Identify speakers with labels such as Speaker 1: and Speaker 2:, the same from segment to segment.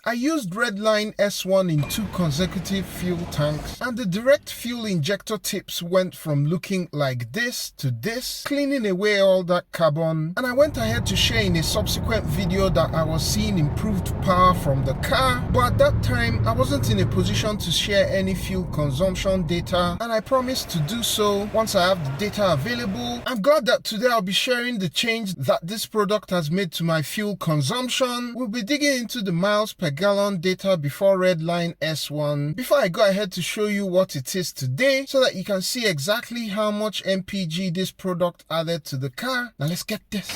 Speaker 1: I used Redline S1 in 2 consecutive fuel tanks, and the direct fuel injector tips went from looking like this to this, cleaning away all that carbon. And I went ahead to share in a subsequent video that I was seeing improved power from the car, but at that time I wasn't in a position to share any fuel consumption data, and I promised to do so once I have the data available. I'm glad that today I'll be sharing the change that this product has made to my fuel consumption. We'll be digging into the miles per gallon data before Redline S1 before I go ahead to show you what it is today, so that you can see exactly how much MPG this product added to the car. Now let's get this.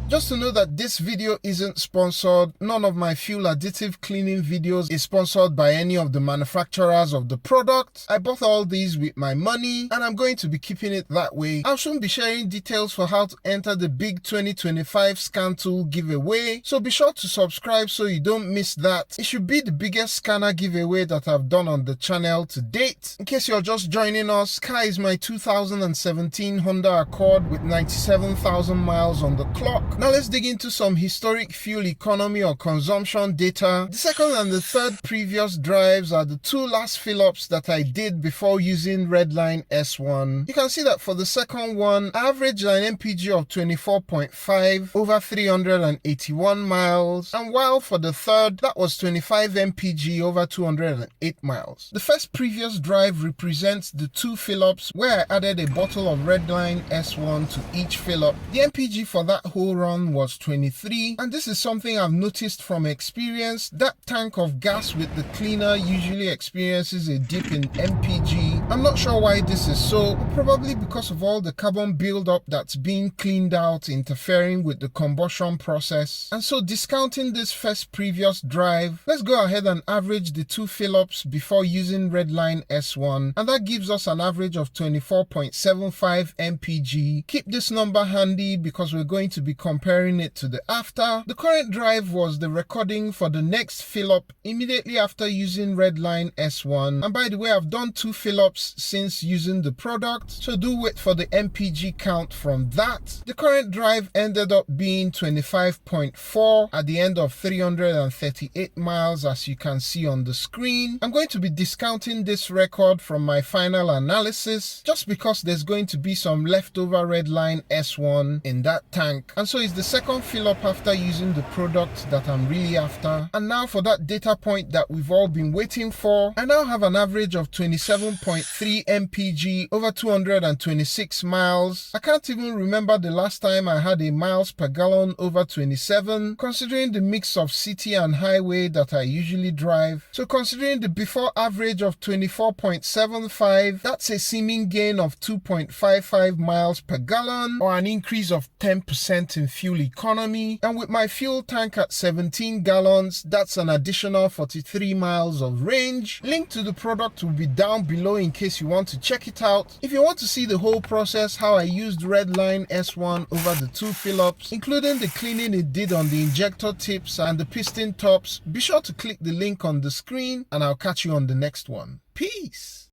Speaker 1: Just to know that this video isn't sponsored, none of my fuel additive cleaning videos is sponsored by any of the manufacturers of the product. I bought all these with my money, and I'm going to be keeping it that way. I'll soon be sharing details for how to enter the big 2025 scan tool giveaway, so be sure to subscribe so you don't miss that. It should be the biggest scanner giveaway that I've done on the channel to date. In case you're just joining us, car is my 2017 Honda Accord with 97,000 miles on the clock. Now let's dig into some historic fuel economy or consumption data. The second and the third previous drives are the 2 last fill-ups that I did before using Redline S1. You can see that for the second one, I averaged an MPG of 24.5 over 381 miles, and while for the third, that was 25 MPG over 208 miles. The first previous drive represents the 2 fill-ups where I added a bottle of Redline S1 to each fill-up. The MPG for that whole run was 23, and this is something I've noticed from experience. That tank of gas with the cleaner usually experiences a dip in MPG. I'm not sure why this is so, probably because of all the carbon buildup that's being cleaned out interfering with the combustion process. And so discounting this first previous drive, let's go ahead and average the 2 fill-ups before using Redline S1, and that gives us an average of 24.75 MPG. Keep this number handy because we're going to be comparing it to the after. The current drive was the recording for the next fill-up immediately after using Redline S1, and by the way, I've done 2 fill-ups since using the product, so do wait for the MPG count from that. The current drive ended up being 25.4 at the end of 338 miles, as you can see on the screen. I'm going to be discounting this record from my final analysis just because there's going to be some leftover Redline S1 in that tank, and so it's the second fill-up after using the product that I'm really after. And now for that data point that we've all been waiting for, I now have an average of 27.3 MPG over 226 miles. I can't even remember the last time I had a miles per gallon over 27, considering the mix of city and highway that I usually drive. So considering the before average of 24.75, that's a seeming gain of 2.55 miles per gallon, or an increase of 10% in fuel economy. And with my fuel tank at 17 gallons, that's an additional 43 miles of range. Link to the product will be down below in case you want to check it out. If you want to see the whole process, how I used Redline S1 over the 2 fill-ups, including the cleaning it did on the injector tips and the piston tops, be sure to click the link on the screen, and I'll catch you on the next one. Peace!